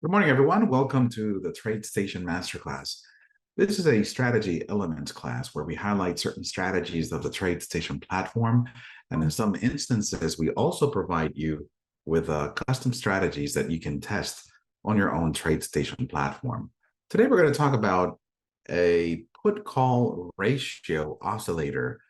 Good morning, everyone. Welcome to the TradeStation Masterclass. This is a strategy elements class where we highlight certain strategies of the TradeStation platform. And in some instances, we also provide you with custom strategies that you can test on your own TradeStation platform. Today, we're going to talk about a put-call ratio oscillator.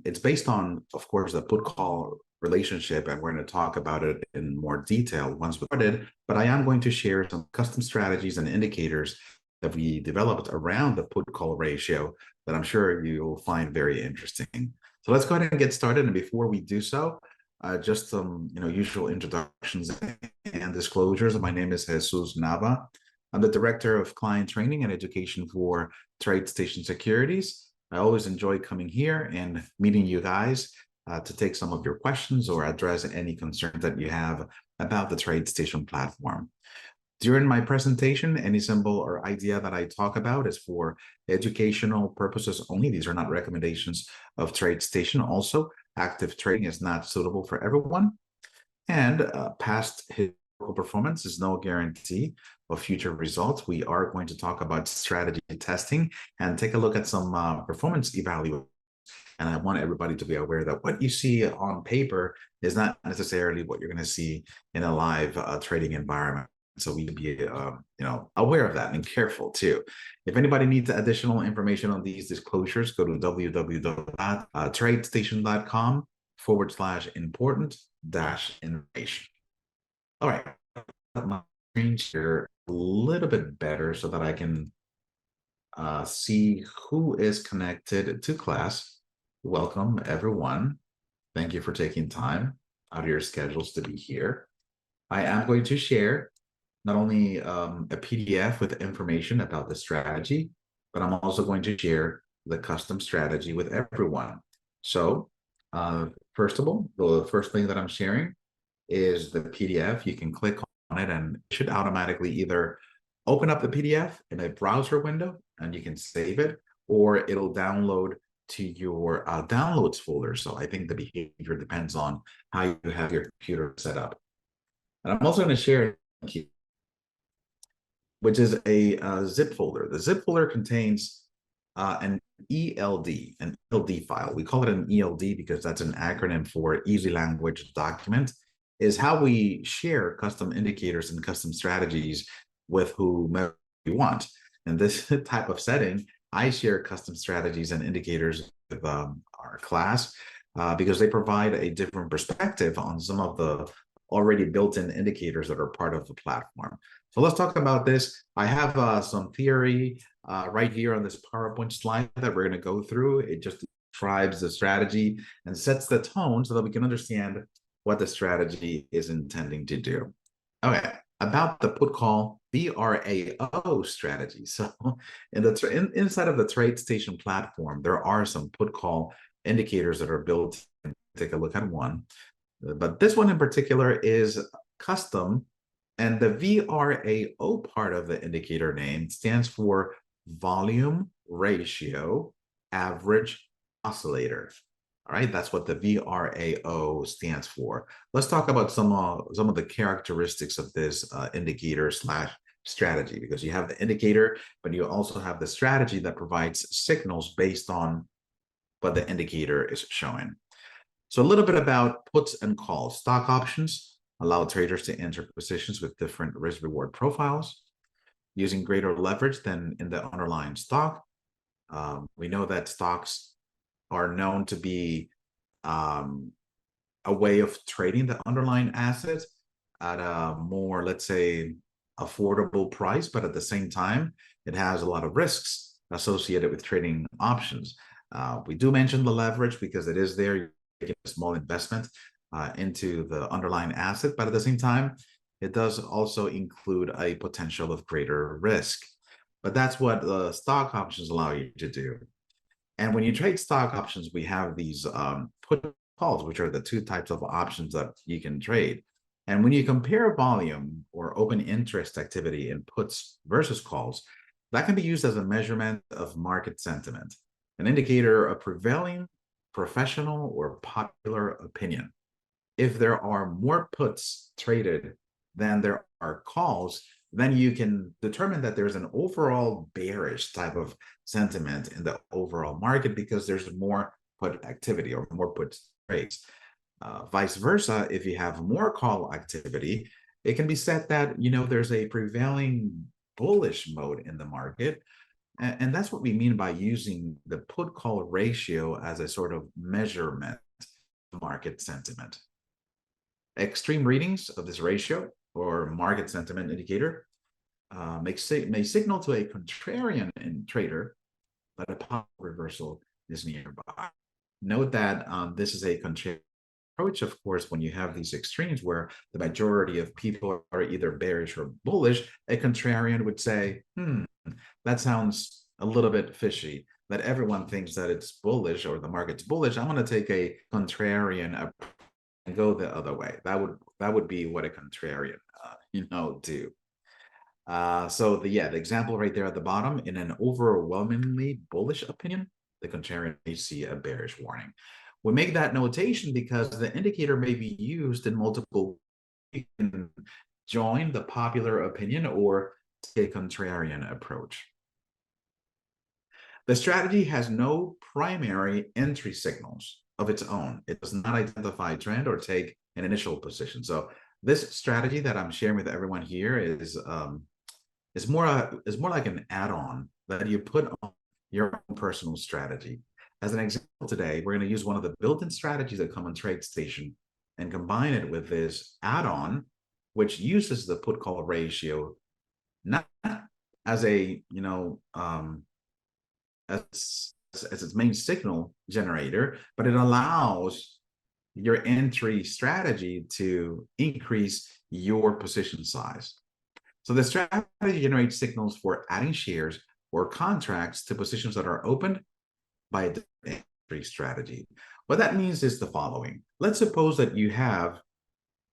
It's based on, of course, the put-call relationship, and we're going to talk about it in more detail once we started. But I am going to share some custom strategies and indicators that we developed around the put-call ratio that I'm sure you'll find very interesting. So let's go ahead and get started. And before we do so, just some usual introductions and disclosures. My name is Jesus Nava. I'm the Director of Client Training and Education for TradeStation Securities. I always enjoy coming here and meeting you guys to take some of your questions or address any concerns that you have about the TradeStation platform. During my presentation, any symbol or idea that I talk about is for educational purposes only. These are not recommendations of TradeStation. Also, active trading is not suitable for everyone. And past historical performance is no guarantee of future results. We are going to talk about strategy testing and take a look at some performance evaluation. And I want everybody to be aware that what you see on paper is not necessarily what you're going to see in a live trading environment. So we be aware of that and careful too. If anybody needs additional information on these disclosures, go to www.tradestation.com/important-information. All right, my screen share a little bit better so that I can see who is connected to class. Welcome, everyone. Thank you for taking time out of your schedules to be here. I am going to share not only a PDF with information about the strategy, but I'm also going to share the custom strategy with everyone. So first of all, the first thing that I'm sharing is the PDF. You can click on it and it should automatically either open up the PDF in a browser window and you can save it, or it'll download to your downloads folder. So I think the behavior depends on how you have your computer set up. And I'm also going to share, which is a zip folder. The zip folder contains an ELD file. We call it an ELD because that's an acronym for Easy Language Document. Is how we share custom indicators and custom strategies with whomever you want. In this type of setting, I share custom strategies and indicators with our class because they provide a different perspective on some of the already built-in indicators that are part of the platform. So let's talk about this. I have some theory right here on this PowerPoint slide that we're going to go through. It just describes the strategy and sets the tone so that we can understand what the strategy is intending to do. Okay, about the put call VRAO strategy. So inside of the TradeStation platform, there are some put call indicators that are built. Take a look at one. But this one in particular is custom, and the VRAO part of the indicator name stands for volume ratio average oscillator. All right, that's what the VRAO stands for. Let's talk about some of the characteristics of this indicator slash strategy, because you have the indicator, but you also have the strategy that provides signals based on what the indicator is showing. So a little bit about puts and calls. Stock options allow traders to enter positions with different risk-reward profiles using greater leverage than in the underlying stock. We know that stocks are known to be a way of trading the underlying assets at a more, let's say, affordable price, but at the same time, it has a lot of risks associated with trading options. We do mention the leverage because it is there. You're making a small investment into the underlying asset, but at the same time, it does also include a potential of greater risk. But that's what the stock options allow you to do. And when you trade stock options, we have these put calls, which are the two types of options that you can trade. And when you compare volume or open interest activity in puts versus calls, that can be used as a measurement of market sentiment, an indicator of prevailing professional or popular opinion. If there are more puts traded than there are calls, then you can determine that there's an overall bearish type of sentiment in the overall market because there's more put activity or more put trades. Vice versa, if you have more call activity, it can be said that there's a prevailing bullish mode in the market. And that's what we mean by using the put call ratio as a sort of measurement of market sentiment. Extreme readings of this ratio or market sentiment indicator may signal to a contrarian trader that a positive reversal is nearby. Note that this is a contrarian approach, of course, when you have these extremes where the majority of people are either bearish or bullish. A contrarian would say, that sounds a little bit fishy, that everyone thinks that it's bullish or the market's bullish. I'm going to take a contrarian approach and go the other way. That would be what a contrarian do. So the example right there at the bottom, in an overwhelmingly bullish opinion, the contrarian may see a bearish warning. We make that notation because the indicator may be used in multiple ways. You can join the popular opinion or take a contrarian approach. The strategy has no primary entry signals of its own. It does not identify a trend or take an initial position. So this strategy that I'm sharing with everyone here is more like an add-on that you put on your own personal strategy. As an example today, we're going to use one of the built-in strategies that come on TradeStation and combine it with this add-on, which uses the put-call ratio not as a as its main signal generator, but it allows your entry strategy to increase your position size. So the strategy generates signals for adding shares or contracts to positions that are opened by a entry strategy. What that means is the following. Let's suppose that you have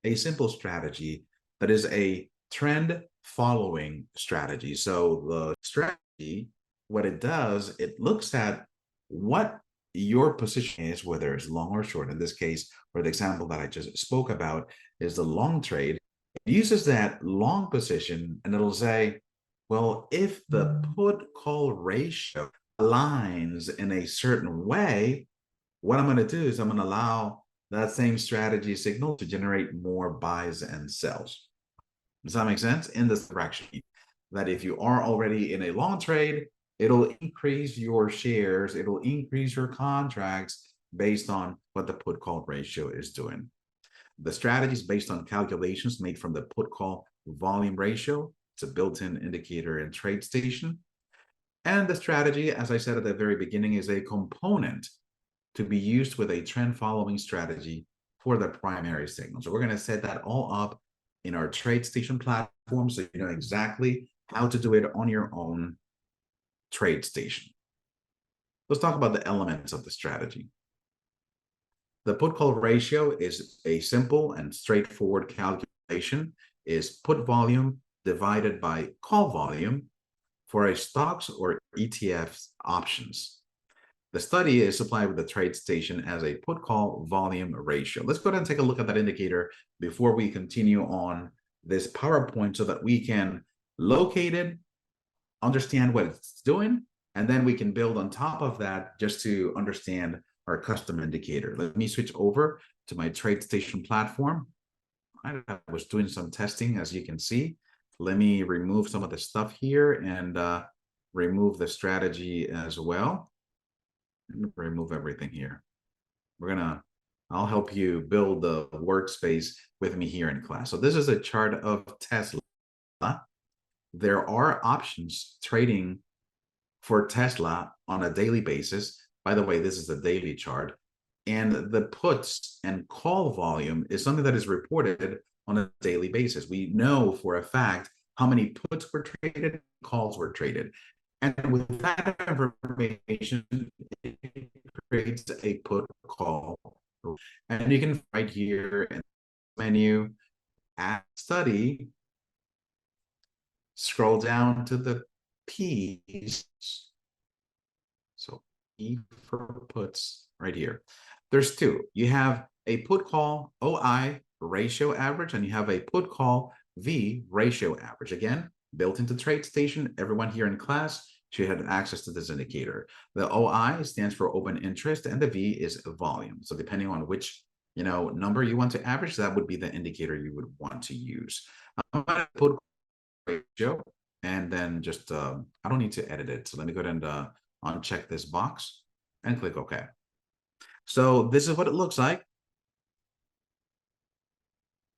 a simple strategy that is a trend following strategy. So the strategy, what it does, it looks at what your position is, whether it's long or short. In this case, or the example that I just spoke about is the long trade. It uses that long position and it'll say, well, if the put call ratio aligns in a certain way, what I'm going to do is I'm going to allow that same strategy signal to generate more buys and sells. Does that make sense? In this direction, that if you are already in a long trade, it'll increase your shares, it'll increase your contracts based on what the put call ratio is doing. The strategy is based on calculations made from the put call volume ratio. It's a built-in indicator in TradeStation. And the strategy, as I said at the very beginning, is a component to be used with a trend following strategy for the primary signal. So we're going to set that all up in our TradeStation platform so you know exactly how to do it on your own TradeStation. Let's talk about the elements of the strategy. The put call ratio is a simple and straightforward calculation, is put volume divided by call volume for a stocks or ETFs options. The study is supplied with the TradeStation as a put call volume ratio. Let's go ahead and take a look at that indicator before we continue on this PowerPoint so that we can locate it, understand what it's doing, and then we can build on top of that just to understand our custom indicator. Let me switch over to my TradeStation platform. I was doing some testing, as you can see. Let me remove some of the stuff here and remove the strategy as well. Remove everything here. I'll help you build the workspace with me here in class. So this is a chart of Tesla. There are options trading for Tesla on a daily basis. By the way, this is a daily chart. And the puts and call volume is something that is reported on a daily basis. We know for a fact how many puts were traded, calls were traded. And with that information, it creates a put call. And you can right here in the menu, add study, scroll down to the P's. So E for puts right here. There's two. You have a put call OI ratio average, and you have a put call V ratio average. Again, built into TradeStation, everyone here in class should have access to this indicator. The OI stands for open interest, and the V is volume. So depending on which number you want to average, that would be the indicator you would want to use. I'm going to put ratio, and then just I don't need to edit it. So let me go ahead and uncheck this box and click OK. So this is what it looks like.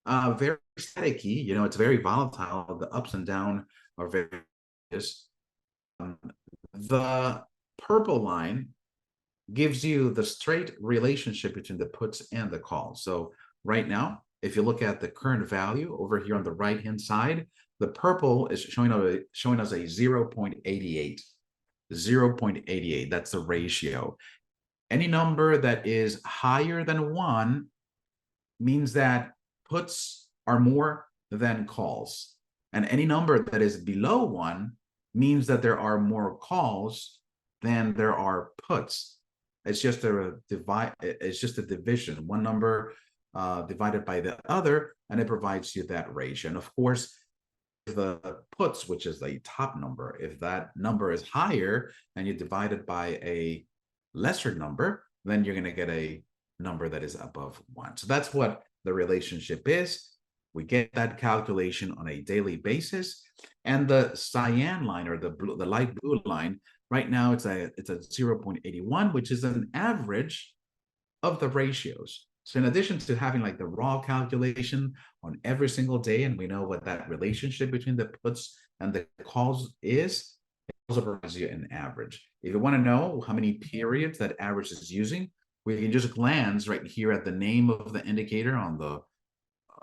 Very staticky, it's very volatile. The ups and down are very the purple line gives you the straight relationship between the puts and the calls. So right now, if you look at the current value over here on the right hand side, the purple is showing us a 0.88. 0.88, that's the ratio. Any number that is higher than 1 means that puts are more than calls. And any number that is below 1 means that there are more calls than there are puts. It's just a division, one number divided by the other, and it provides you that ratio. And of course, the puts, which is the top number, if that number is higher and you divide it by a lesser number, then you're going to get a number that is above 1. So that's what the relationship is. We get that calculation on a daily basis, and the cyan line, or the light blue line, right now it's a 0.81, which is an average of the ratios. So in addition to having like the raw calculation on every single day, and we know what that relationship between the puts and the calls is, it also provides you an average. If you want to know how many periods that average is using, we can just glance right here at the name of the indicator on the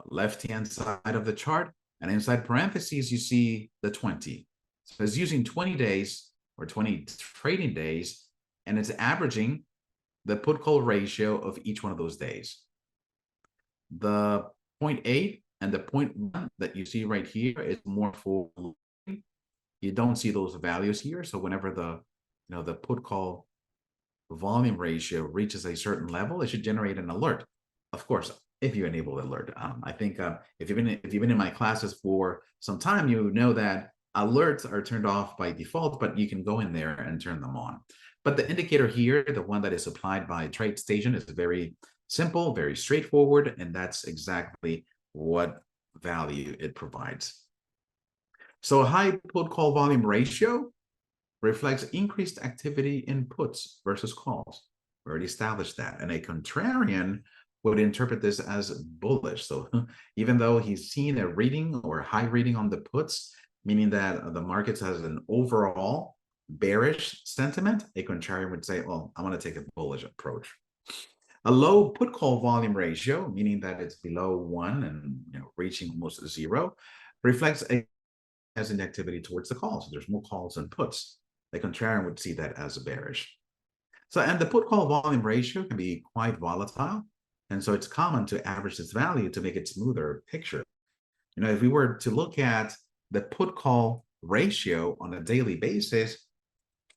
left-hand side of the chart, and inside parentheses, you see the 20. So it's using 20 days or 20 trading days, and it's averaging the put-call ratio of each one of those days. The 0.8 and the 0.1 that you see right here is more for, you don't see those values here. So whenever the put-call volume ratio reaches a certain level, it should generate an alert. Of course, if you enable alert. I think if you've been in my classes for some time, you know that alerts are turned off by default, but you can go in there and turn them on. But the indicator here, the one that is supplied by TradeStation, is very simple, very straightforward, and that's exactly what value it provides. So a high put call volume ratio reflects increased activity in puts versus calls. We already established that. And a contrarian would interpret this as bullish. So even though he's seen a reading or high reading on the puts, meaning that the markets has an overall bearish sentiment, a contrarian would say, well, I want to take a bullish approach. A low put call volume ratio, meaning that it's below 1 and reaching almost 0, reflects as an activity towards the calls. So there's more calls than puts. The contrarian would see that as a bearish. So, and the put call volume ratio can be quite volatile. And so it's common to average this value to make it smoother picture. If we were to look at the put call ratio on a daily basis,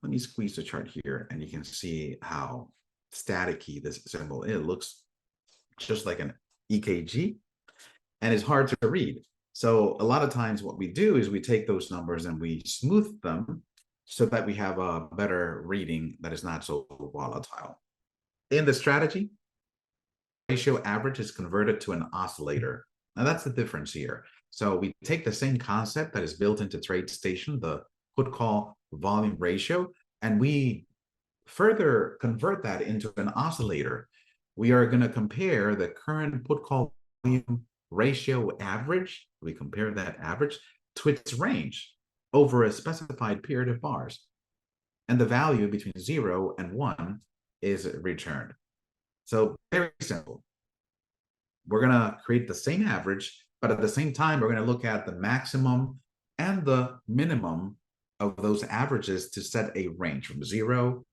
let me squeeze the chart here and you can see how staticky this symbol is. It looks just like an EKG and it's hard to read. So a lot of times what we do is we take those numbers and we smooth them so that we have a better reading that is not so volatile. In the strategy, ratio average is converted to an oscillator. Now that's the difference here. So we take the same concept that is built into TradeStation, the put call volume ratio, and we further convert that into an oscillator. We are going to compare the current put call volume ratio average. We compare that average to its range over a specified period of bars. And the value between 0 and 1 is returned. So very simple. We're going to create the same average, but at the same time, we're going to look at the maximum and the minimum of those averages to set a range from 0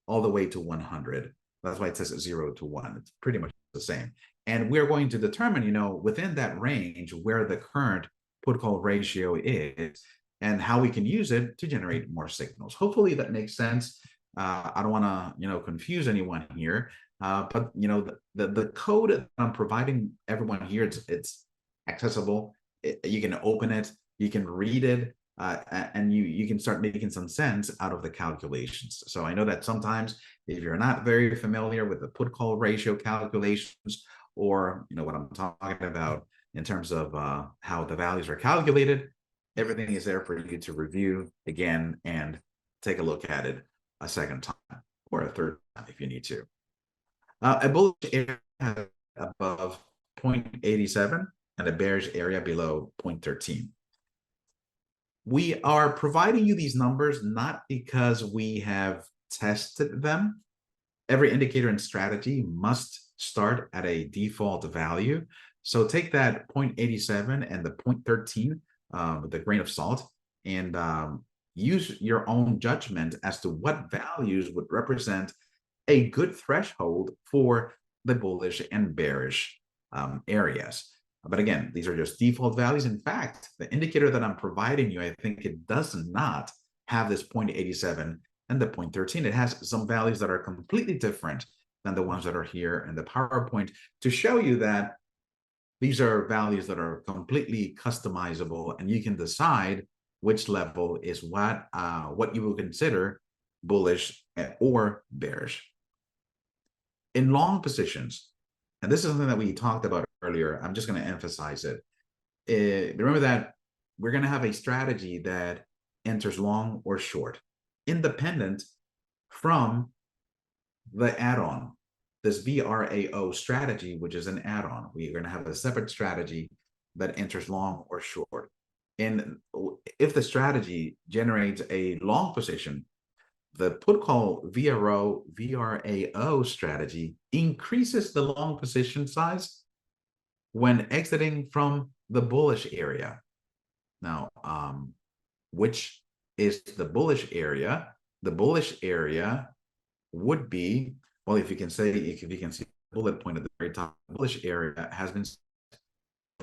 all the way to 100. That's why it says 0 to 1. It's pretty much the same. And we're going to determine, within that range where the current put call ratio is and how we can use it to generate more signals. Hopefully that makes sense. I don't want to, confuse anyone here. But you know, the code that I'm providing everyone here, it's accessible. You can open it, you can read it, and you can start making some sense out of the calculations. So I know that sometimes if you're not very familiar with the put call ratio calculations, or you know what I'm talking about in terms of how the values are calculated, everything is there for you to review again and take a look at it a second time or a third time if you need to. A bullish area above 0.87 and a bearish area below 0.13. We are providing you these numbers not because we have tested them. Every indicator and strategy must start at a default value. So take that 0.87 and the 0.13 with a grain of salt, and use your own judgment as to what values would represent a good threshold for the bullish and bearish areas. But again, these are just default values. In fact, the indicator that I'm providing you, I think it does not have this 0.87 and the 0.13. It has some values that are completely different than the ones that are here in the PowerPoint to show you that these are values that are completely customizable, and you can decide which level is what you will consider bullish or bearish. In long positions, and this is something that we talked about earlier, I'm just going to emphasize it. Remember that we're going to have a strategy that enters long or short, independent from the add-on, this VRAO strategy, which is an add-on. We're going to have a separate strategy that enters long or short. And if the strategy generates a long position, the put call VRAO strategy increases the long position size when exiting from the bullish area. Now, which is the bullish area? The bullish area would be, well, if you can see the bullet point at the very top, the bullish area has been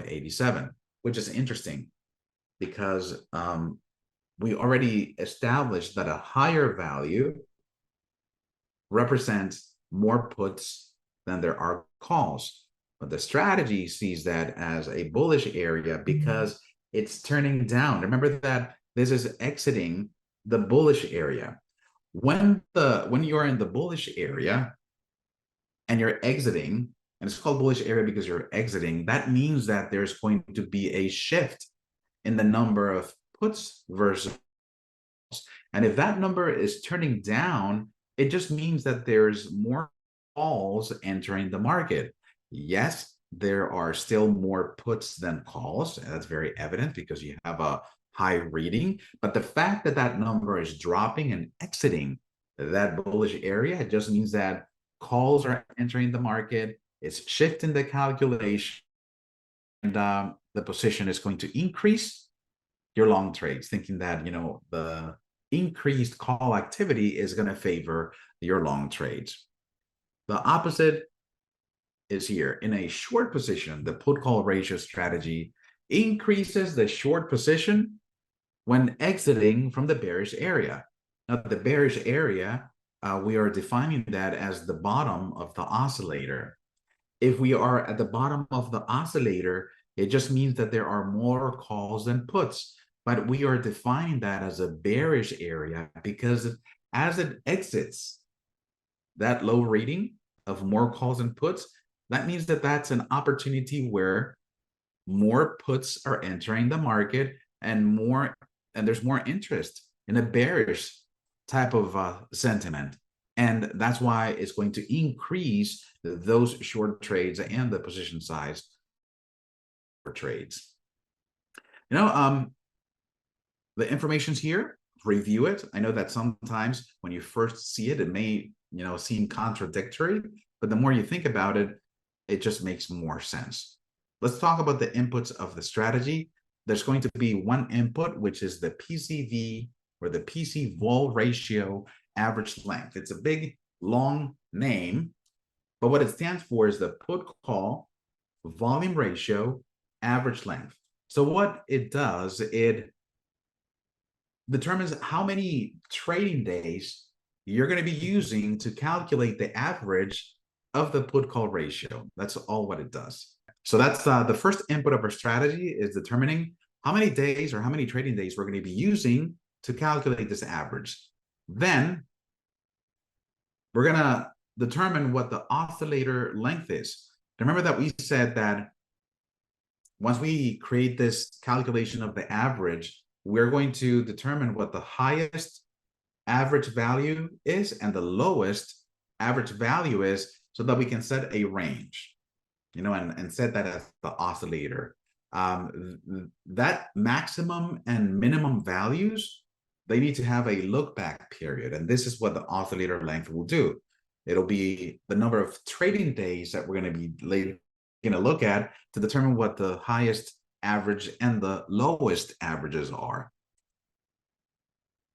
87, which is interesting because we already established that a higher value represents more puts than there are calls. But the strategy sees that as a bullish area because it's turning down. Remember that this is exiting the bullish area. When you're in the bullish area and you're exiting, and it's called bullish area because you're exiting, that means that there's going to be a shift in the number of puts versus, and if that number is turning down, it just means that there's more calls entering the market. Yes, there are still more puts than calls. That's very evident because you have a high reading, but the fact that that number is dropping and exiting that bullish area, it just means that calls are entering the market. It's shifting the calculation, and the position is going to increase your long trades, thinking that, you know, the increased call activity is going to favor your long trades. The opposite is here. In a short position, the put call ratio strategy increases the short position when exiting from the bearish area. Now, the bearish area, we are defining that as the bottom of the oscillator. If we are at the bottom of the oscillator, it just means that there are more calls than puts. But we are defining that as a bearish area because as it exits that low rating of more calls and puts, that means that that's an opportunity where more puts are entering the market and there's more interest in a bearish type of sentiment. And that's why it's going to increase those short trades and the position size for trades. You know, the information's here, review it. I know that sometimes when you first see it, it may, you know, seem contradictory, but the more you think about it, it just makes more sense. Let's talk about the inputs of the strategy. There's going to be one input, which is the PCV, or the PC vol ratio average length. It's a big, long name, but what it stands for is the put call volume ratio average length. So what it does, it determines how many trading days you're going to be using to calculate the average of the put call ratio. That's all what it does. So that's the first input of our strategy, is determining how many days or how many trading days we're going to be using to calculate this average. Then we're going to determine what the oscillator length is. Remember that we said that once we create this calculation of the average, we're going to determine what the highest average value is and the lowest average value is, so that we can set a range, you know, and set that as the oscillator. That maximum and minimum values, they need to have a look back period. And this is what the oscillator length will do. It'll be the number of trading days that we're going to be later going to look at to determine what the highest average and the lowest averages are.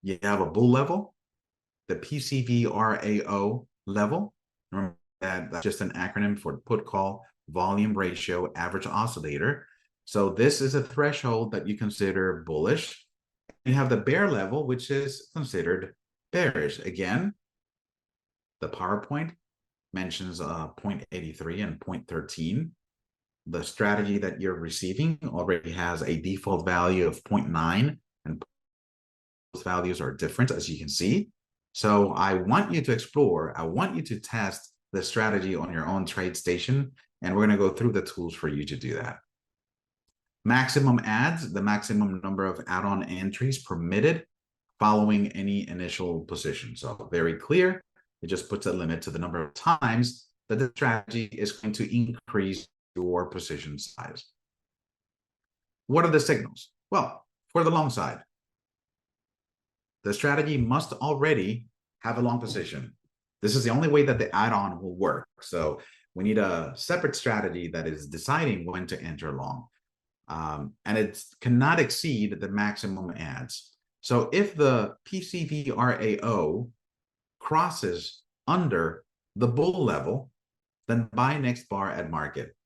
You have a bull level, the PCVRAO level. Remember that that's just an acronym for put call volume ratio average oscillator. So this is a threshold that you consider bullish. You have the bear level, which is considered bearish. Again, the PowerPoint mentions 0.83 and 0.13. The strategy that you're receiving already has a default value of 0.9, and those values are different, as you can see. So I want you to explore, I want you to test the strategy on your own TradeStation, and we're going to go through the tools for you to do that. Maximum adds, the maximum number of add-on entries permitted following any initial position. So very clear. It just puts a limit to the number of times that the strategy is going to increase your position size. What are the signals? Well, for the long side, the strategy must already have a long position. This is the only way that the add-on will work. So we need a separate strategy that is deciding when to enter long. And it cannot exceed the maximum adds. So if the PCVRAO crosses under the bull level, then buy next bar at market.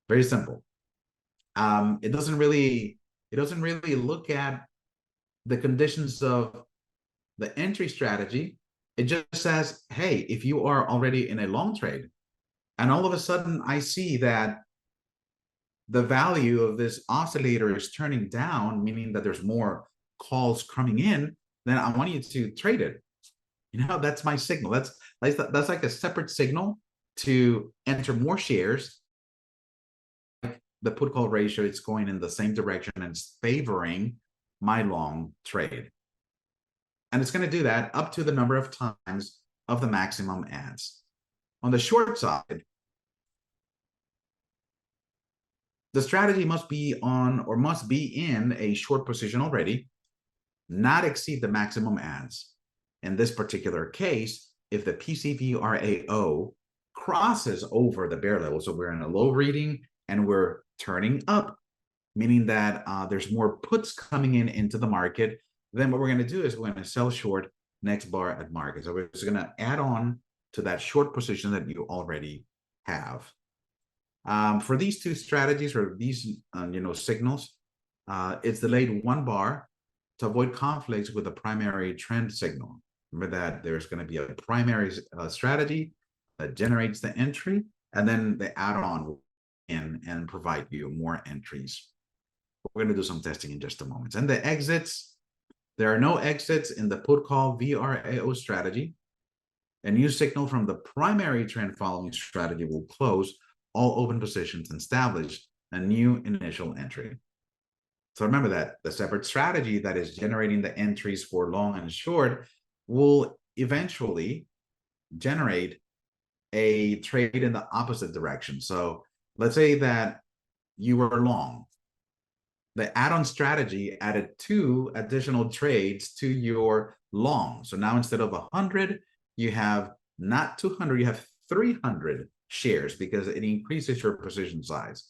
Very simple. It doesn't really look at the conditions of the entry strategy. It just says, hey, if you are already in a long trade, and all of a sudden I see that the value of this oscillator is turning down, meaning that there's more calls coming in, then I want you to trade it. You know, that's my signal. That's like a separate signal to enter more shares. The put call ratio, it's going in the same direction and it's favoring my long trade. And it's going to do that up to the number of times of the maximum adds. On the short side, the strategy must be on or must be in a short position already, not exceed the maximum adds. In this particular case, if the PCVRAO crosses over the bear level, so we're in a low reading and we're turning up, meaning that there's more puts coming into the market, then what we're going to do is we're going to sell short next bar at market. So we're just going to add on to that short position that you already have. For these two strategies or these signals, it's delayed one bar to avoid conflicts with the primary trend signal. Remember that there's going to be a primary strategy that generates the entry, and then the add-on will in and provide you more entries. We're going to do some testing in just a moment. And the exits, there are no exits in the put call VRAO strategy. A new signal from the primary trend following strategy will close all open positions and establish a new initial entry. So remember that the separate strategy that is generating the entries for long and short will eventually generate a trade in the opposite direction. So let's say that you were long. The add-on strategy added 2 additional trades to your long. So now instead of 100, you have not 200, you have 300 shares because it increases your position size.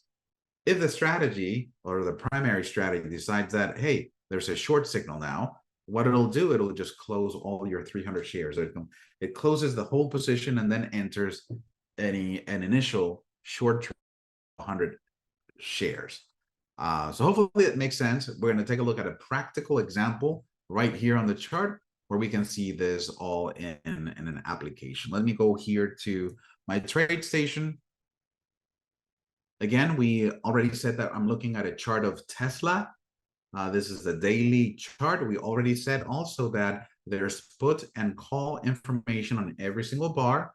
If the strategy or the primary strategy decides that, hey, there's a short signal now, what it'll do, it'll just close all your 300 shares. It closes the whole position and then enters an initial short trade 100 shares. So hopefully it makes sense. We're going to take a look at a practical example right here on the chart where we can see this all in an application. Let me go here to my TradeStation. Again, we already said that I'm looking at a chart of Tesla. This is the daily chart. We already said also that there's put and call information on every single bar.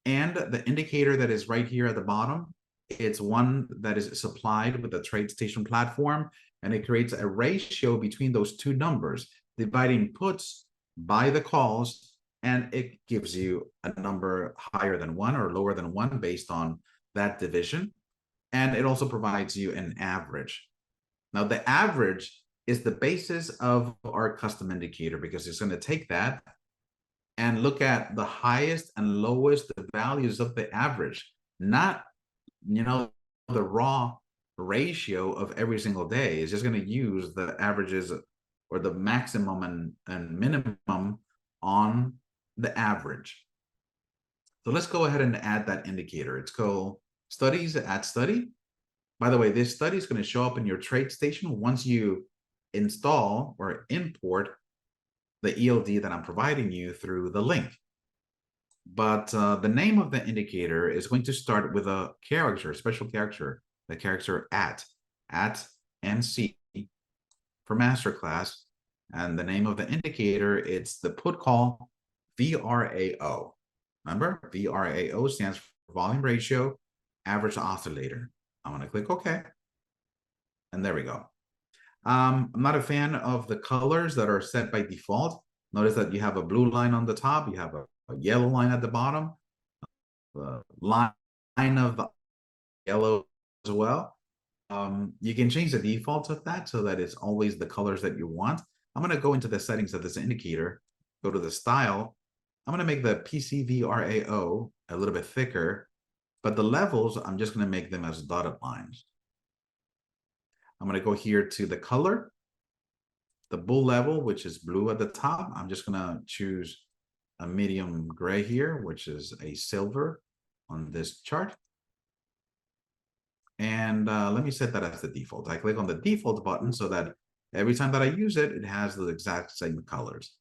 And the indicator that is right here at the bottom, it's one that is supplied with the TradeStation platform, and it creates a ratio between those two numbers, dividing puts by the calls, and it gives you a number higher than one or lower than one based on that division. And it also provides you an average. Now, the average is the basis of our custom indicator because it's going to take that and look at the highest and lowest values of the average, not, the raw ratio of every single day. It's just going to use the averages or the maximum and minimum on the average. So let's go ahead and add that indicator. It's called Studies, Add Study. By the way, this study is going to show up in your TradeStation once you install or import the ELD that I'm providing you through the link. But the name of the indicator is going to start with a character, a special character, the character at MC for masterclass. And the name of the indicator, it's the put call VRAO. Remember, VRAO stands for volume ratio, average oscillator. I'm going to click OK. And there we go. I'm not a fan of the colors that are set by default. Notice that you have a blue line on the top, you have a yellow line at the bottom, the line of the yellow as well. You can change the default of that so that it's always the colors that you want. I'm going to go into the settings of this indicator, go to the style. I'm going to make the PCVRAO a little bit thicker, but the levels, I'm just going to make them as dotted lines. I'm going to go here to the color, the bull level, which is blue at the top. I'm just going to choose a medium gray here, which is a silver on this chart. And let me set that as the default. I click on the default button so that every time that I use it, it has the exact same colors.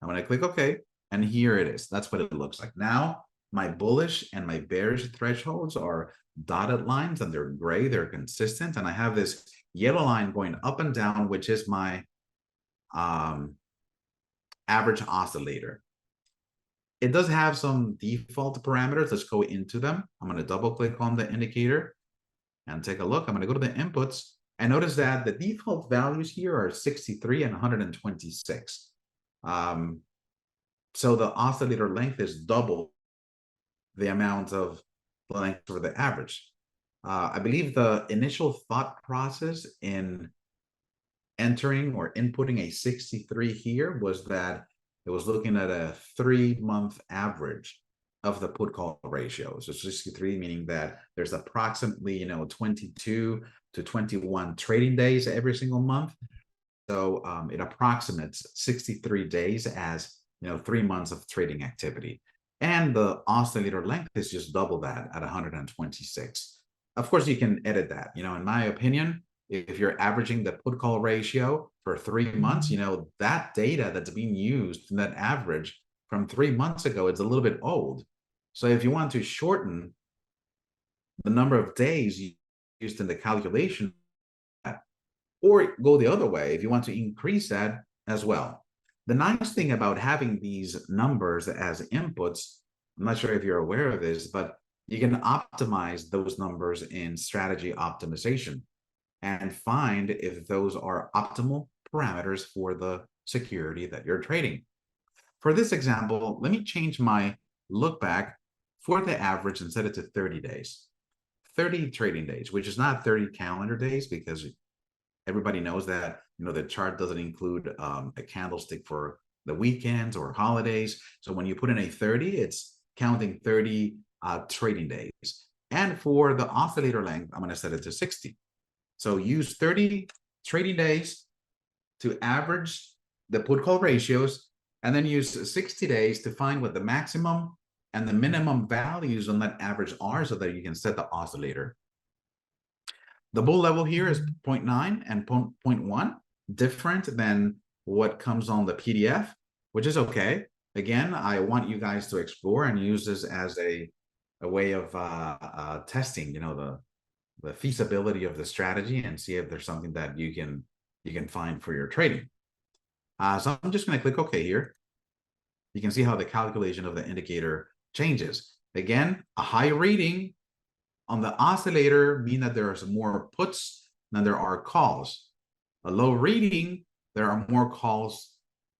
I'm going to click OK, and here it is. That's what it looks like. Now, my bullish and my bearish thresholds are dotted lines, and they're gray. They're consistent. And I have this yellow line going up and down, which is my average oscillator. It does have some default parameters. Let's go into them. I'm going to double click on the indicator and take a look. I'm going to go to the inputs and notice that the default values here are 63 and 126. So the oscillator length is double the amount of length for the average. I believe the initial thought process in entering or inputting a 63 here was that it was looking at a 3-month average of the put call ratio. So 63 meaning that there's approximately 22 to 21 trading days every single month. So it approximates 63 days as 3 months of trading activity. And the oscillator length is just double that at 126. Of course, you can edit that. In my opinion, if you're averaging the put call ratio for 3 months, that data that's being used in that average from 3 months ago, it's a little bit old. So if you want to shorten the number of days used in the calculation, or go the other way, if you want to increase that as well. The nice thing about having these numbers as inputs, I'm not sure if you're aware of this, but you can optimize those numbers in strategy optimization and find if those are optimal parameters for the security that you're trading. For this example, let me change my look back for the average and set it to 30 days. 30 trading days, which is not 30 calendar days, because everybody knows that the chart doesn't include a candlestick for the weekends or holidays. So when you put in a 30, it's counting 30 trading days. And for the oscillator length, I'm going to set it to 60. So use 30 trading days to average the put call ratios, and then use 60 days to find what the maximum and the minimum values on that average are so that you can set the oscillator. The bull level here is 0.9 and 0.1, different than what comes on the PDF, which is okay. Again, I want you guys to explore and use this as a a way of testing, the feasibility of the strategy and see if there's something that you can find for your trading. So I'm just going to click OK here. You can see how the calculation of the indicator changes. Again, a high reading on the oscillator means that there are more puts than there are calls. A low reading, there are more calls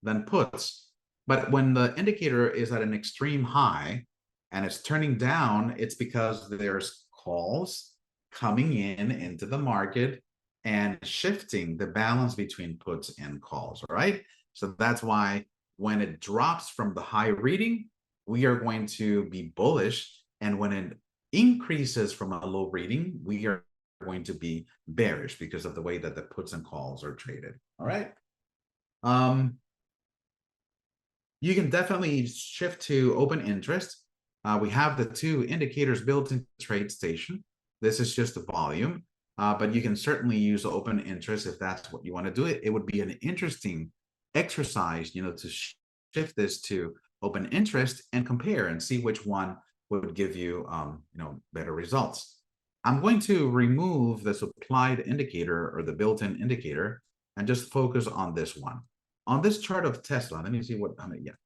than puts. But when the indicator is at an extreme high and it's turning down, it's because there's calls coming into the market and shifting the balance between puts and calls, all right? So that's why when it drops from the high reading, we are going to be bullish. And when it increases from a low reading, we are going to be bearish because of the way that the puts and calls are traded, all right? You can definitely shift to open interest. We have the two indicators built into TradeStation. This is just the volume, but you can certainly use open interest if that's what you want to do. It would be an interesting exercise, to shift this to open interest and compare and see which one would give you, better results. I'm going to remove the supplied indicator or the built-in indicator and just focus on this one. On this chart of Tesla, let me see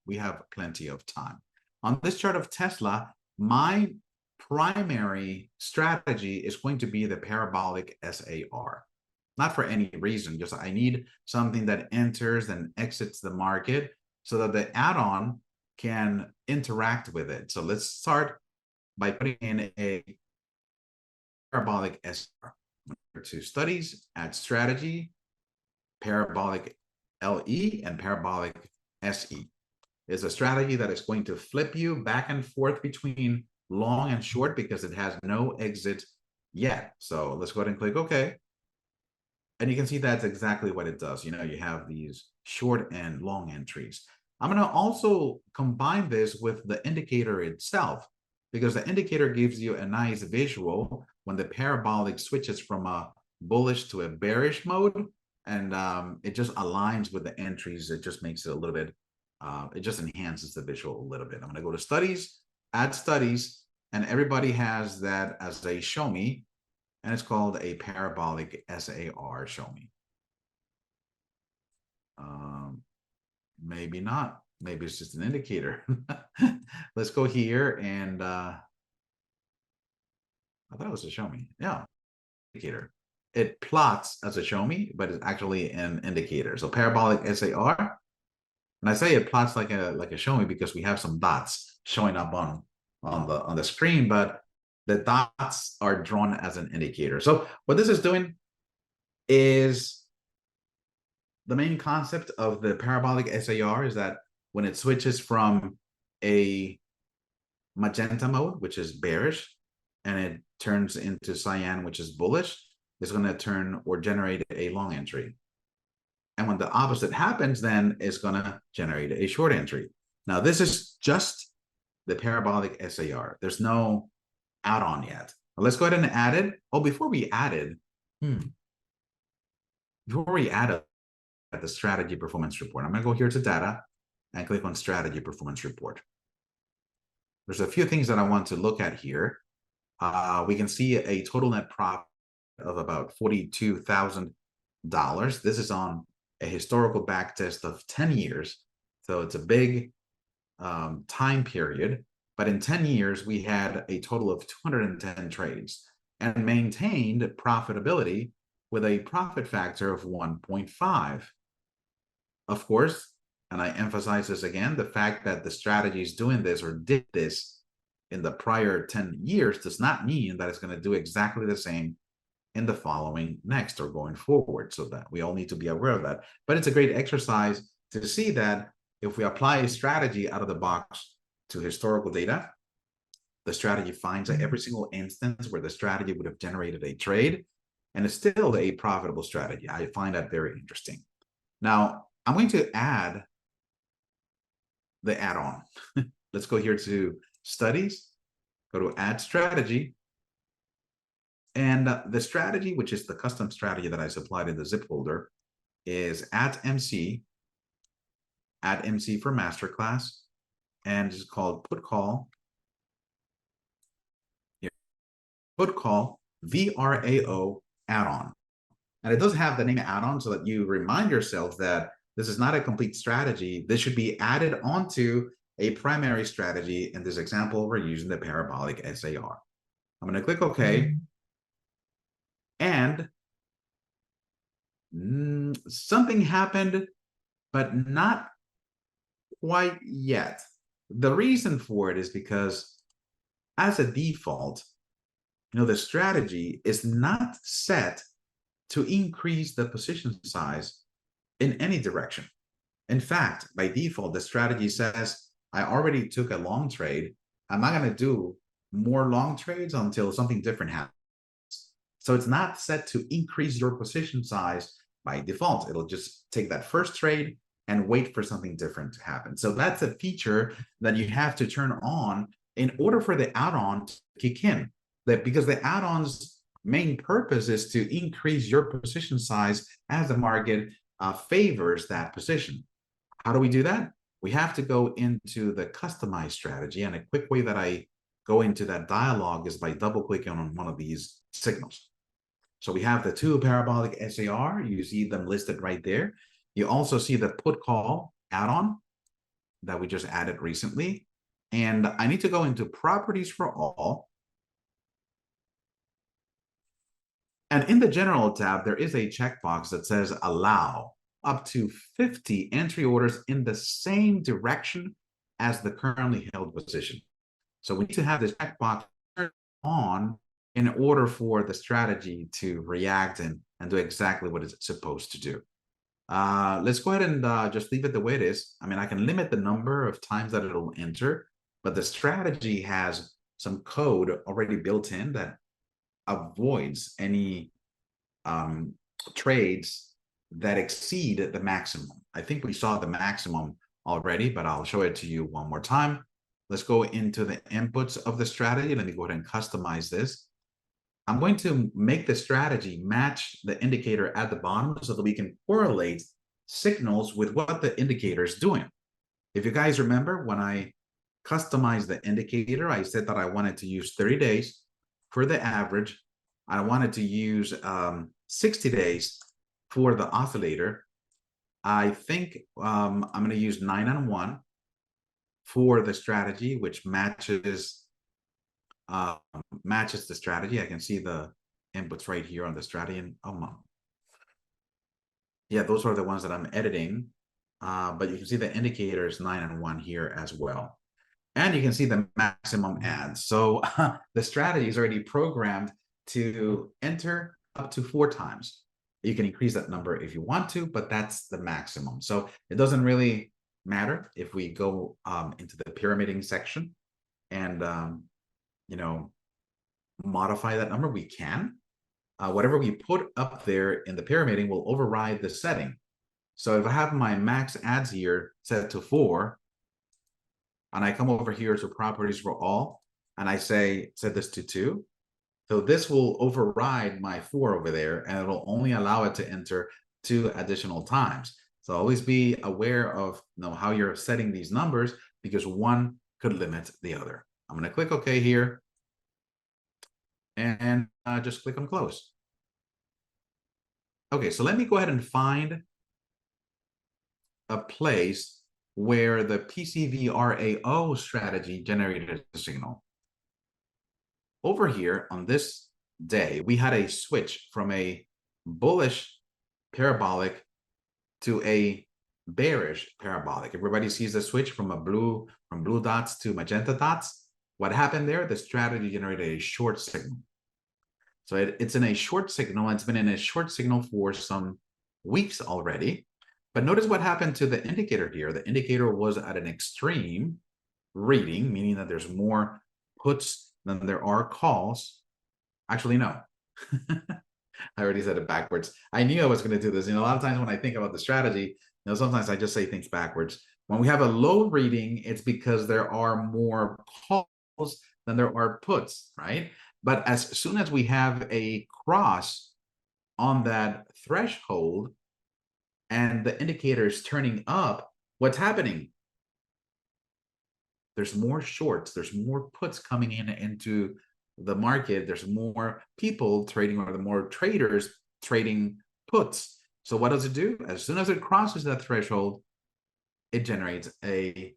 we have plenty of time. On this chart of Tesla, my primary strategy is going to be the parabolic SAR. Not for any reason, just I need something that enters and exits the market so that the add-on can interact with it. So let's start by putting in a parabolic SAR. To studies, add strategy, parabolic LE and parabolic SE. Is a strategy that is going to flip you back and forth between long and short because it has no exit yet. So let's go ahead and click OK. And you can see that's exactly what it does. You have these short and long entries. I'm going to also combine this with the indicator itself because the indicator gives you a nice visual when the parabolic switches from a bullish to a bearish mode. And it just aligns with the entries. It just makes it a little bit, it just enhances the visual a little bit. I'm going to go to studies, add studies, and everybody has that as a show me, and it's called a parabolic SAR show me. Maybe not. Maybe it's just an indicator. Let's go here and I thought it was a show me. Yeah, indicator. It plots as a show me, but it's actually an indicator. So parabolic SAR, and I say it plots like a show me because we have some dots showing up on the screen, but the dots are drawn as an indicator. So what this is doing is the main concept of the parabolic SAR is that when it switches from a magenta mode, which is bearish, and it turns into cyan, which is bullish, is going to turn or generate a long entry. And when the opposite happens, then it's going to generate a short entry. Now, this is just the parabolic SAR. There's no add-on yet. Well, let's go ahead and add it. Oh, before we add it, the strategy performance report, I'm going to go here to data and click on strategy performance report. There's a few things that I want to look at here. We can see a total net profit of about $42,000. This is on a historical backtest of 10 years. So it's a big time period. But in 10 years, we had a total of 210 trades and maintained profitability with a profit factor of 1.5. Of course, and I emphasize this again, the fact that the strategy is doing this or did this in the prior 10 years does not mean that it's going to do exactly the same in the following next or going forward, so that we all need to be aware of that. But it's a great exercise to see that if we apply a strategy out of the box to historical data, the strategy finds that every single instance where the strategy would have generated a trade and it's still a profitable strategy. I find that very interesting. Now, I'm going to add the add-on. Let's go here to studies, go to add strategy. And the strategy, which is the custom strategy that I supplied in the zip folder, is add MC for masterclass, and it's called put call put call VRAO add-on. And it does have the name add-on so that you remind yourself that this is not a complete strategy. This should be added onto a primary strategy. In this example, we're using the parabolic SAR. I'm going to click OK. And something happened, but not quite yet. The reason for it is because as a default, the strategy is not set to increase the position size in any direction. In fact, by default, the strategy says, I already took a long trade. I'm not going to do more long trades until something different happens. So it's not set to increase your position size by default. It'll just take that first trade and wait for something different to happen. So that's a feature that you have to turn on in order for the add-on to kick in. Because the add-on's main purpose is to increase your position size as the market favors that position. How do we do that? We have to go into the customized strategy, and a quick way that I go into that dialog is by double-clicking on one of these signals. So we have the two parabolic SAR. You see them listed right there. You also see the put call add-on that we just added recently. And I need to go into properties for all. And in the general tab, there is a checkbox that says allow up to 50 entry orders in the same direction as the currently held position. So we need to have this checkbox turned on in order for the strategy to react and do exactly what it's supposed to do. Let's go ahead and just leave it the way it is. I mean, I can limit the number of times that it'll enter, but the strategy has some code already built in that avoids any trades that exceed the maximum. I think we saw the maximum already, but I'll show it to you one more time. Let's go into the inputs of the strategy. Let me go ahead and customize this. I'm going to make the strategy match the indicator at the bottom so that we can correlate signals with what the indicator is doing. If you guys remember, when I customized the indicator, I said that I wanted to use 30 days for the average. I wanted to use 60 days for the oscillator. I think I'm going to use 9 and 1 for the strategy, which matches the strategy. I can see the inputs right here on the strategy. And yeah, those are the ones that I'm editing. But you can see the indicators 9 and 1 here as well. And you can see the maximum adds. So the strategy is already programmed to enter up to 4 times. You can increase that number if you want to, but that's the maximum. So it doesn't really matter if we go into the pyramiding section and modify that number. We can. Whatever we put up there in the pyramiding will override the setting. So if I have my max adds here set to 4, and I come over here to properties for all, and I set this to 2, so this will override my 4 over there, and it'll only allow it to enter 2 additional times. So always be aware of how you're setting these numbers, because one could limit the other. I'm going to click OK here, and just click on close. Okay, so let me go ahead and find a place where the PCVRAO strategy generated a signal. Over here on this day, we had a switch from a bullish parabolic to a bearish parabolic. Everybody sees the switch from blue dots to magenta dots. What happened there? The strategy generated a short signal. So it's in a short signal. It's been in a short signal for some weeks already. But notice what happened to the indicator here. The indicator was at an extreme reading, meaning that there's more puts than there are calls. Actually, no. I already said it backwards. I knew I was going to do this. A lot of times when I think about the strategy, sometimes I just say things backwards. When we have a low reading, it's because there are more calls than there are puts, right? But as soon as we have a cross on that threshold and the indicator is turning up, what's happening? There's more shorts, there's more puts coming into the market, there's more people trading, or the more traders trading puts. So what does it do? As soon as it crosses that threshold, it generates a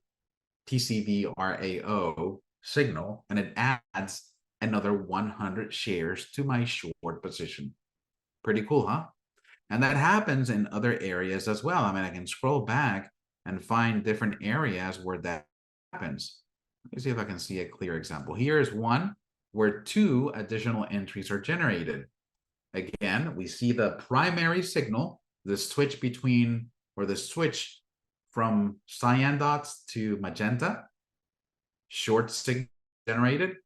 TCVRAO signal, and it adds another 100 shares to my short position. Pretty cool, huh? And that happens in other areas as well. I mean, I can scroll back and find different areas where that happens. Let me see if I can see a clear example. Here is one where 2 additional entries are generated. Again, we see the primary signal, the switch between, or the switch from cyan dots to magenta, short signal generated.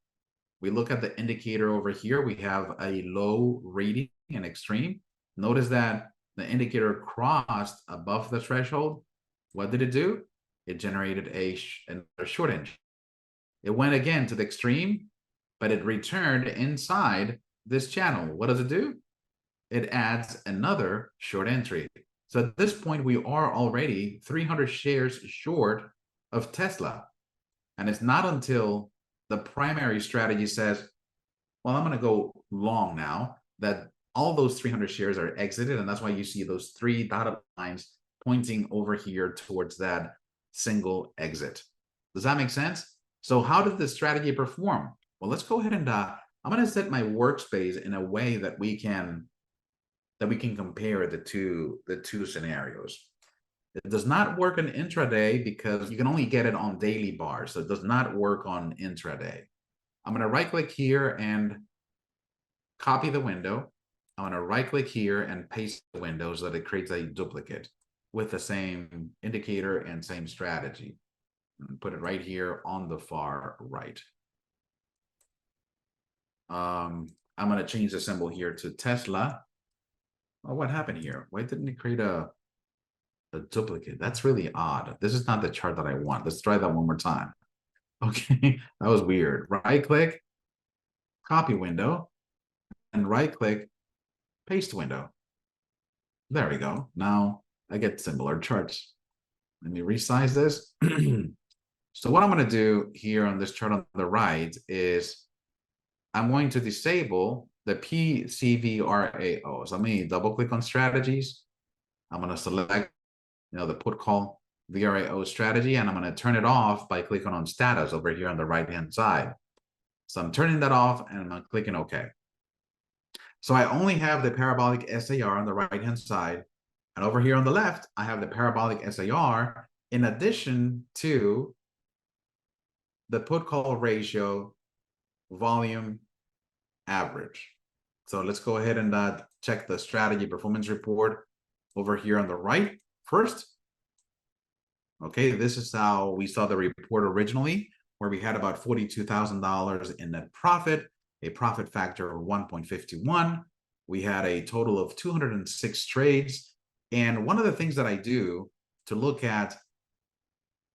We look at the indicator over here. We have a low reading in extreme. Notice that the indicator crossed above the threshold. What did it do? It generated another short entry. It went again to the extreme, but it returned inside this channel. What does it do? It adds another short entry. So at this point, we are already 300 shares short of Tesla. And it's not until the primary strategy says, well, I'm going to go long now, that all those 300 shares are exited. And that's why you see those 3 dotted lines pointing over here towards that single exit. Does that make sense? So how did the strategy perform? Well, let's go ahead and I'm going to set my workspace in a way that we can compare the two scenarios. It does not work on intraday because you can only get it on daily bars. So it does not work on intraday. I'm going to right click here and copy the window. I'm going to right click here and paste the window so that it creates a duplicate with the same indicator and same strategy. And put it right here on the far right. I'm going to change the symbol here to Tesla. Oh, what happened here? Why didn't it create a duplicate? That's really odd. This is not the chart that I want. Let's try that one more time. Okay, that was weird. Right click, copy window, and right click, paste window. There we go. Now I get similar charts. Let me resize this. So what I'm going to do here on this chart on the right is I'm going to disable the PCVRAO. So let me double click on strategies. I'm going to select, the put call VRAO strategy, and I'm going to turn it off by clicking on status over here on the right hand side. So I'm turning that off and I'm clicking OK. So I only have the parabolic SAR on the right hand side, and over here on the left I have the parabolic SAR in addition to the put call ratio volume average. So let's go ahead and check the strategy performance report over here on the right first. Okay, this is how we saw the report originally, where we had about $42,000 in net profit, a profit factor of 1.51. We had a total of 206 trades. And one of the things that I do to look at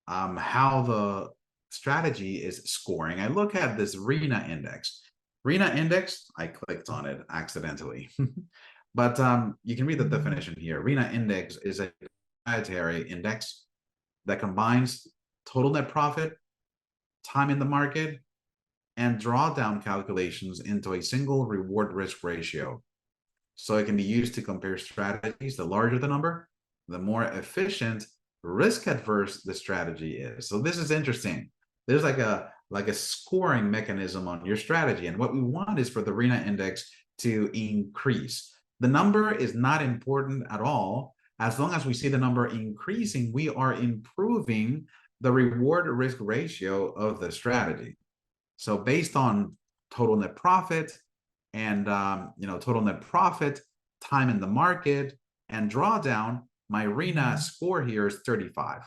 how the strategy is scoring, I look at this RENA index. RENA index, I clicked on it accidentally. But you can read the definition here. RENA index is a proprietary index that combines total net profit, time in the market, and drawdown calculations into a single reward risk ratio. So it can be used to compare strategies. The larger the number, the more efficient, risk adverse the strategy is. So this is interesting. There's like a scoring mechanism on your strategy. And what we want is for the RENA index to increase. The number is not important at all. As long as we see the number increasing, we are improving the reward risk ratio of the strategy. So based on total net profit and total net profit, time in the market, and drawdown, my RENA score here is 35.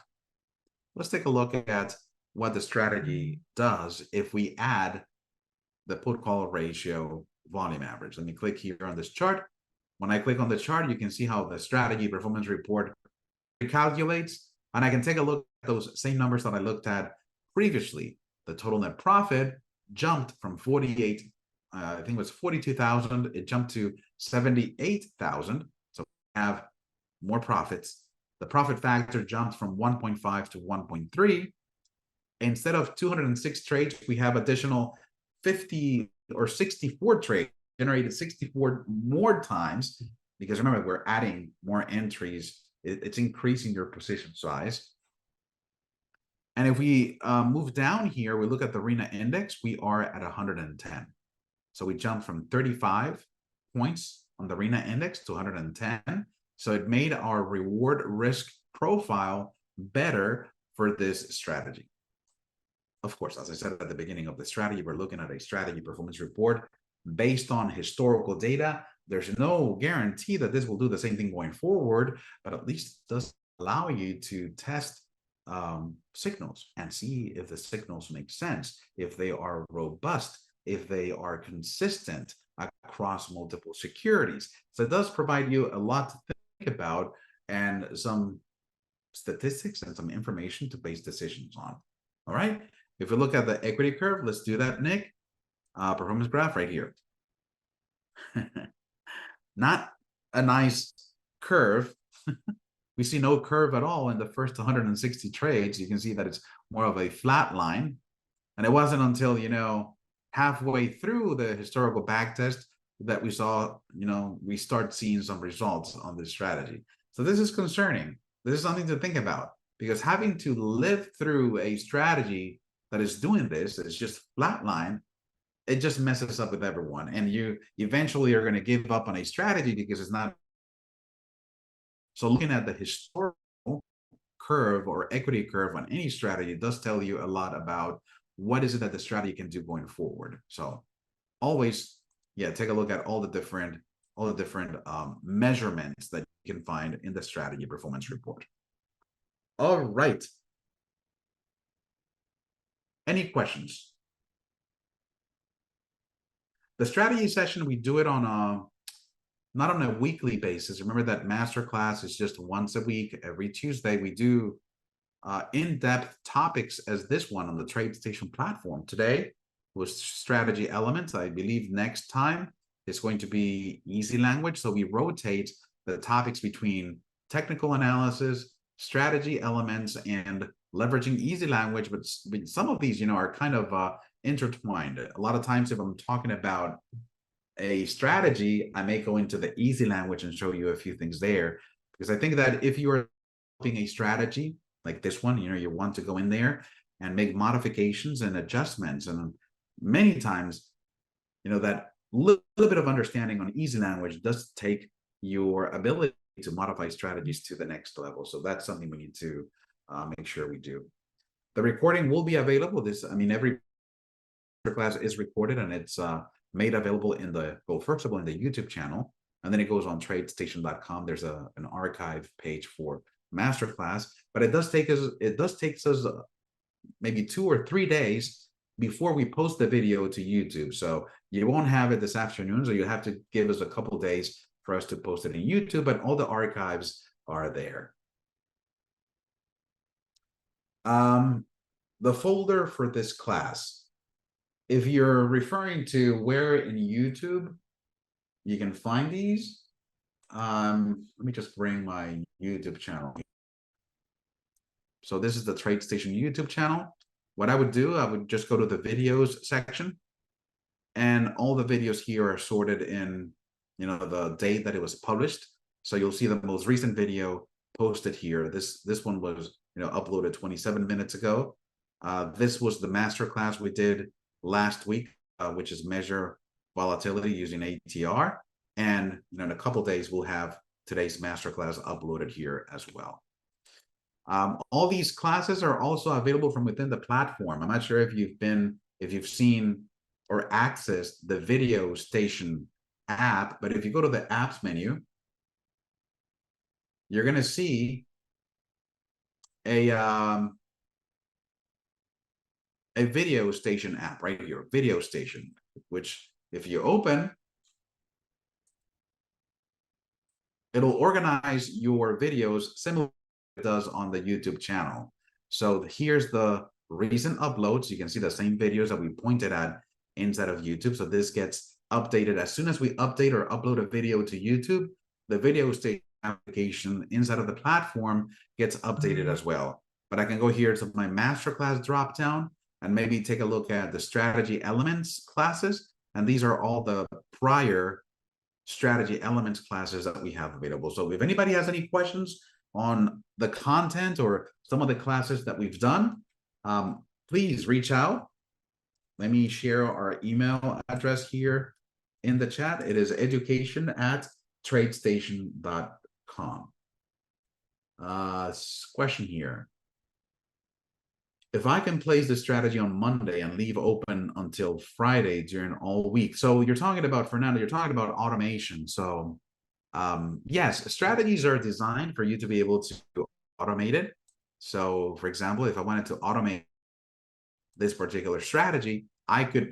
Let's take a look at what the strategy does if we add the put call ratio volume average. Let me click here on this chart. When I click on the chart, you can see how the strategy performance report calculates, and I can take a look at those same numbers that I looked at previously. The total net profit jumped from 48, I think it was 42,000. It jumped to 78,000. So we have more profits. The profit factor jumped from 1.5 to 1.3. Instead of 206 trades, we have additional 50 or 64 trades, generated 64 more times, because remember, we're adding more entries. It's increasing your position size. And if we move down here, we look at the RENA index, we are at 110. So we jumped from 35 points on the RENA index to 110. So it made our reward risk profile better for this strategy. Of course, as I said at the beginning of the strategy, we're looking at a strategy performance report based on historical data. There's no guarantee that this will do the same thing going forward, but at least it does allow you to test signals and see if the signals make sense, if they are robust, if they are consistent across multiple securities. So it does provide you a lot to think about and some statistics and some information to base decisions on. All right. If we look at the equity curve, let's do that, Nick. Performance graph right here. Not a nice curve. We see no curve at all in the first 160 trades. You can see that it's more of a flat line. And it wasn't until, halfway through the historical backtest that we saw, we start seeing some results on this strategy. So this is concerning. This is something to think about, because having to live through a strategy that is doing this, it's just flatline, it just messes up with everyone. And you eventually are going to give up on a strategy because it's not. So looking at the historical curve or equity curve on any strategy does tell you a lot about what is it that the strategy can do going forward. So always, take a look at all the different measurements that you can find in the strategy performance report. All right. Any questions? The strategy session, we do it on not on a weekly basis. Remember that masterclass is just once a week. Every Tuesday, we do in-depth topics as this one on the TradeStation platform. Today was strategy elements. I believe next time it's going to be easy language. So we rotate the topics between technical analysis, strategy elements, and leveraging easy language. But some of these, are kind of intertwined. A lot of times if I'm talking about a strategy, I may go into the easy language and show you a few things there, because I think that if you are developing a strategy like this one, you want to go in there and make modifications and adjustments, and many times, that little bit of understanding on easy language does take your ability to modify strategies to the next level. So that's something we need to make sure we do. The recording will be available. Every class is recorded, and it's made available in the, first of all, in the YouTube channel, and then it goes on tradestation.com. There's an archive page for masterclass, but it does take us maybe 2 or 3 days before we post the video to YouTube. So you won't have it this afternoon, so you have to give us a couple days for us to post it in YouTube, but all the archives are there. The folder for this class, if you're referring to where in YouTube you can find these, let me just bring my YouTube channel. So this is the TradeStation YouTube channel. What I would do, I would just go to the videos section, and all the videos here are sorted in, the date that it was published. So you'll see the most recent video posted here. This one was, uploaded 27 minutes ago. This was the masterclass we did last week, which is measure volatility using ATR. And in a couple days, we'll have today's masterclass uploaded here as well. All these classes are also available from within the platform. I'm not sure if you've seen or accessed the TradeStation app, but if you go to the apps menu, you're going to see a TradeStation app right here, TradeStation, which if you open, it'll organize your videos similar to it does on the YouTube channel. So here's the recent uploads. You can see the same videos that we pointed at inside of YouTube. So this gets updated as soon as we update or upload a video to YouTube. The TradeStation application inside of the platform gets updated as well. But I can go here to my masterclass dropdown and maybe take a look at the strategy elements classes. And these are all the prior strategy elements classes that we have available. So if anybody has any questions on the content or some of the classes that we've done, please reach out. Let me share our email address here in the chat. It is education@tradestation.com. Question here. If I can place the strategy on Monday and leave open until Friday during all week. So you're talking about, Fernando, you're talking about automation. So yes, strategies are designed for you to be able to automate it. So for example, if I wanted to automate this particular strategy, I could,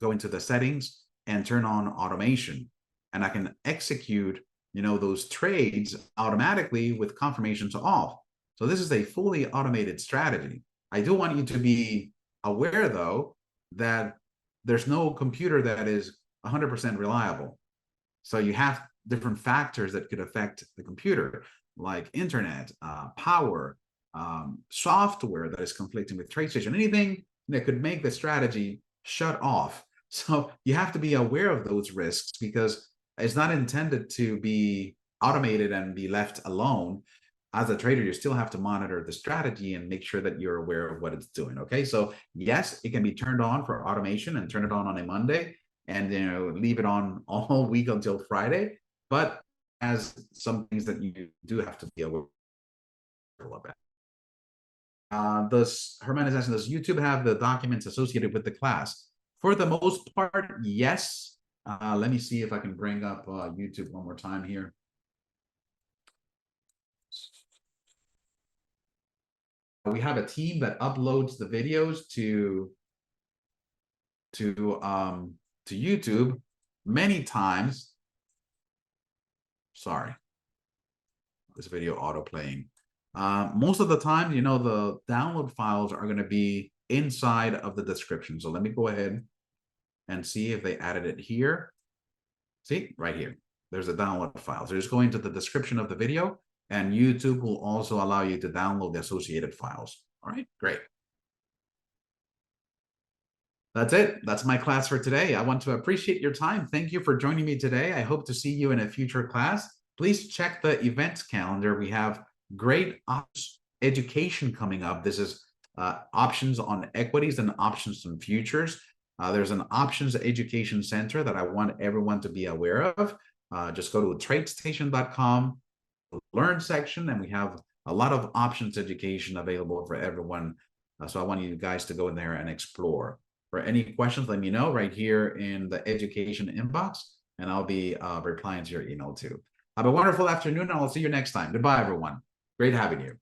go into the settings and turn on automation, and I can execute, those trades automatically with confirmations off. So this is a fully automated strategy. I do want you to be aware, though, that there's no computer that is 100% reliable. So you have different factors that could affect the computer, like internet, power, software that is conflicting with TradeStation, anything that could make the strategy shut off. So you have to be aware of those risks, because it's not intended to be automated and be left alone. As a trader, you still have to monitor the strategy and make sure that you're aware of what it's doing. Okay, so yes, it can be turned on for automation and turn it on a Monday, and leave it on all week until Friday. But as some things that you do have to be aware of. Does Herman is asking, does YouTube have the documents associated with the class? For the most part, yes. Let me see if I can bring up YouTube one more time here. We have a team that uploads the videos to YouTube many times. Sorry, this video auto playing. Most of the time, the download files are going to be inside of the description. So let me go ahead and see if they added it here. See, right here, there's a download file. So just go into the description of the video, and YouTube will also allow you to download the associated files. All right, great. That's it. That's my class for today. I want to appreciate your time. Thank you for joining me today. I hope to see you in a future class. Please check the events calendar. We have great education coming up. This is options on equities and options on futures. There's an options education center that I want everyone to be aware of. Just go to TradeStation.com, learn section, and we have a lot of options education available for everyone. So I want you guys to go in there and explore. For any questions, let me know right here in the education inbox, and I'll be replying to your email too. Have a wonderful afternoon, and I'll see you next time. Goodbye, everyone. Great having you.